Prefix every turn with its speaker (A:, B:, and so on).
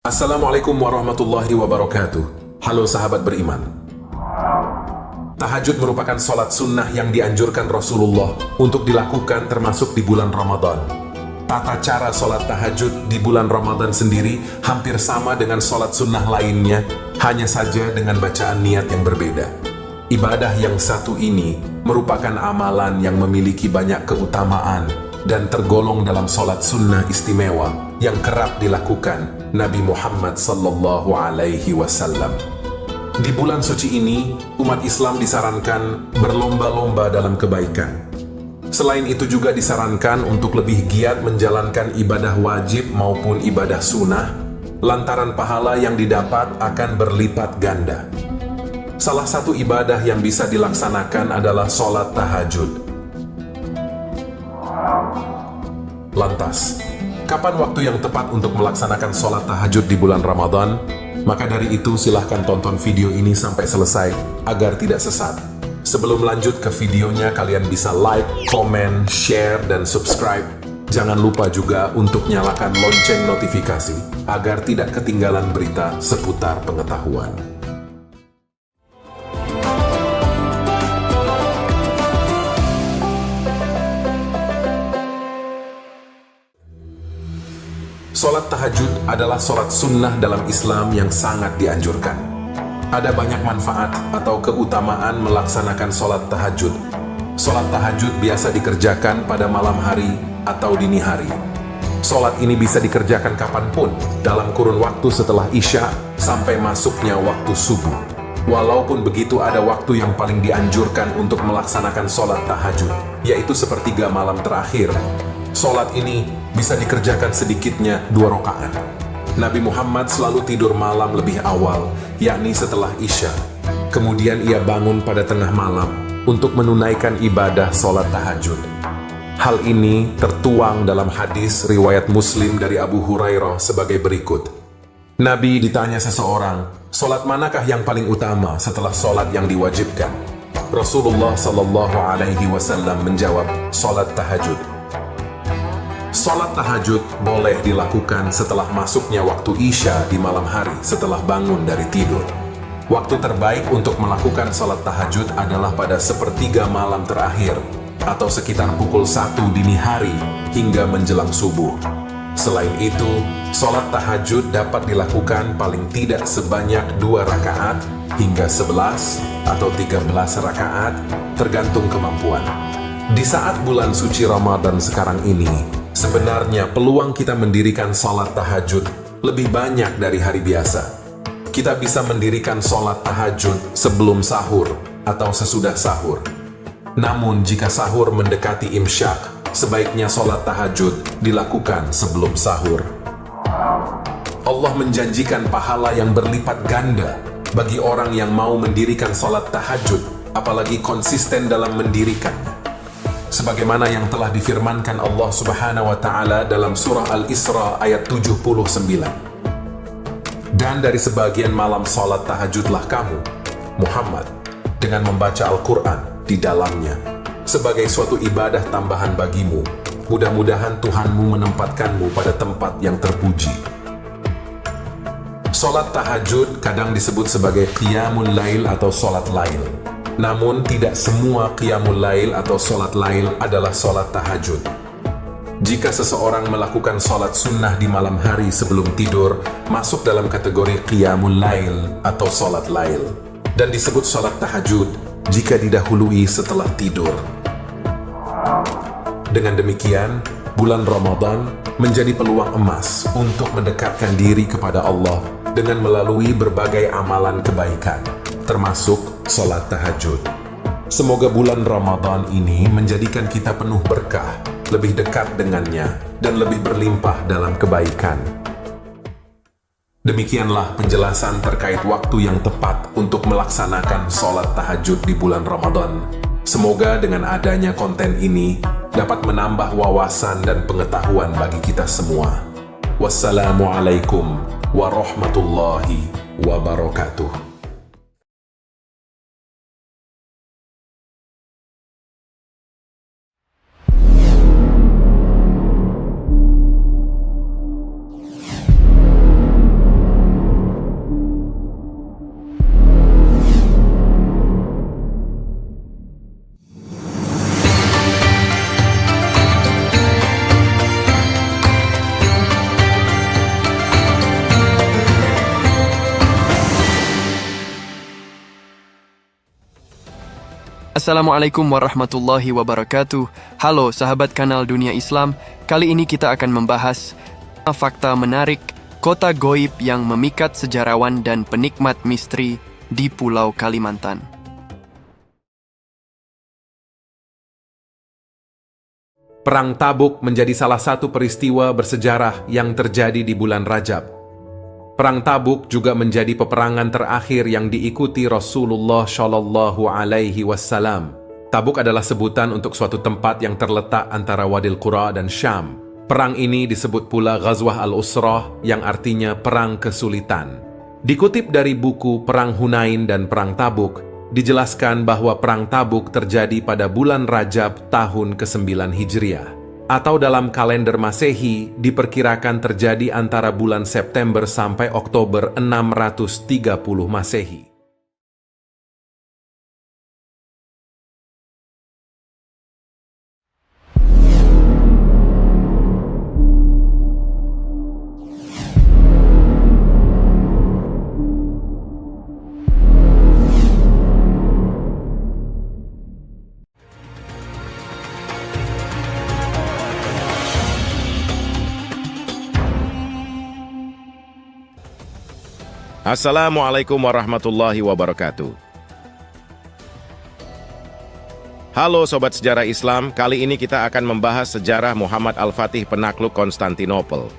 A: Assalamualaikum warahmatullahi wabarakatuh. Halo sahabat beriman. Tahajud merupakan sholat sunnah yang dianjurkan Rasulullah untuk dilakukan termasuk di bulan Ramadan. Tata cara sholat tahajud di bulan Ramadan sendiri hampir sama dengan sholat sunnah lainnya, hanya saja dengan bacaan niat yang berbeda. Ibadah yang satu ini merupakan amalan yang memiliki banyak keutamaan dan tergolong dalam sholat sunnah istimewa yang kerap dilakukan Nabi Muhammad sallallahu alaihi wasallam. Di bulan suci ini, umat Islam disarankan berlomba-lomba dalam kebaikan. Selain itu juga disarankan untuk lebih giat menjalankan ibadah wajib maupun ibadah sunnah, lantaran pahala yang didapat akan berlipat ganda. Salah satu ibadah yang bisa dilaksanakan adalah sholat tahajud. Lantas, kapan waktu yang tepat untuk melaksanakan sholat tahajud di bulan Ramadan? Maka dari itu silahkan tonton video ini sampai selesai agar tidak sesat. Sebelum lanjut ke videonya, kalian bisa like, komen, share, dan subscribe. Jangan lupa juga untuk nyalakan lonceng notifikasi agar tidak ketinggalan berita seputar pengetahuan. Sholat tahajud adalah sholat sunnah dalam Islam yang sangat dianjurkan. Ada banyak manfaat atau keutamaan melaksanakan sholat tahajud. Sholat tahajud biasa dikerjakan pada malam hari atau dini hari. Sholat ini bisa dikerjakan kapanpun dalam kurun waktu setelah Isya sampai masuknya waktu subuh. Walaupun begitu, ada waktu yang paling dianjurkan untuk melaksanakan sholat tahajud, yaitu sepertiga malam terakhir. Sholat ini bisa dikerjakan sedikitnya 2 rakaat. Nabi Muhammad selalu tidur malam lebih awal, yakni setelah Isya. Kemudian ia bangun pada tengah malam untuk menunaikan ibadah sholat tahajud. Hal ini tertuang dalam hadis riwayat Muslim dari Abu Hurairah sebagai berikut. Nabi ditanya seseorang, sholat manakah yang paling utama setelah sholat yang diwajibkan? Rasulullah sallallahu alaihi wasallam menjawab, sholat tahajud. Sholat tahajud boleh dilakukan setelah masuknya waktu Isya di malam hari setelah bangun dari tidur. Waktu terbaik untuk melakukan sholat tahajud adalah pada sepertiga malam terakhir atau sekitar pukul 1 dini hari hingga menjelang subuh. Selain itu, sholat tahajud dapat dilakukan paling tidak sebanyak 2 rakaat hingga 11 atau 13 rakaat tergantung kemampuan. Di saat bulan suci Ramadan sekarang ini, sebenarnya peluang kita mendirikan sholat tahajud lebih banyak dari hari biasa. Kita bisa mendirikan sholat tahajud sebelum sahur atau sesudah sahur. Namun jika sahur mendekati imsyak, sebaiknya sholat tahajud dilakukan sebelum sahur. Allah menjanjikan pahala yang berlipat ganda bagi orang yang mau mendirikan sholat tahajud, apalagi konsisten dalam mendirikannya. Sebagaimana yang telah difirmankan Allah Subhanahu wa Ta'ala dalam surah Al-Isra ayat 79. Dan dari sebagian malam salat tahajudlah kamu, Muhammad, dengan membaca Al-Quran di dalamnya, sebagai suatu ibadah tambahan bagimu. Mudah-mudahan Tuhanmu menempatkanmu pada tempat yang terpuji. Salat tahajud kadang disebut sebagai qiyamul lail atau salat lail. Namun tidak semua qiyamul lail atau sholat lail adalah sholat tahajud. Jika seseorang melakukan sholat sunnah di malam hari sebelum tidur, masuk dalam kategori qiyamul lail atau sholat lail, dan disebut sholat tahajud jika didahului setelah tidur. Dengan demikian, bulan Ramadan menjadi peluang emas untuk mendekatkan diri kepada Allah dengan melalui berbagai amalan kebaikan, termasuk sholat tahajud. Semoga bulan Ramadan ini menjadikan kita penuh berkah, lebih dekat dengannya, dan lebih berlimpah dalam kebaikan. Demikianlah penjelasan terkait waktu yang tepat untuk melaksanakan sholat tahajud di bulan Ramadan. Semoga dengan adanya konten ini dapat menambah wawasan dan pengetahuan bagi kita semua. Wassalamualaikum warahmatullahi wabarakatuh.
B: Assalamualaikum warahmatullahi wabarakatuh. Halo sahabat kanal Dunia Islam. Kali ini kita akan membahas fakta menarik kota goib yang memikat sejarawan dan penikmat misteri di Pulau Kalimantan.
A: Perang Tabuk menjadi salah satu peristiwa bersejarah yang terjadi di bulan Rajab. Perang Tabuk juga menjadi peperangan terakhir yang diikuti Rasulullah Shallallahu Alaihi Wasallam. Tabuk adalah sebutan untuk suatu tempat yang terletak antara Wadil Qura dan Syam. Perang ini disebut pula Ghazwah Al-Usrah, yang artinya perang kesulitan. Dikutip dari buku Perang Hunain dan Perang Tabuk, dijelaskan bahwa Perang Tabuk terjadi pada bulan Rajab tahun ke-9 Hijriah. Atau dalam kalender Masehi diperkirakan terjadi antara bulan September sampai Oktober 630 Masehi.
C: Assalamualaikum warahmatullahi wabarakatuh. Halo Sobat Sejarah Islam, kali ini kita akan membahas sejarah Muhammad Al-Fatih penakluk Konstantinopel.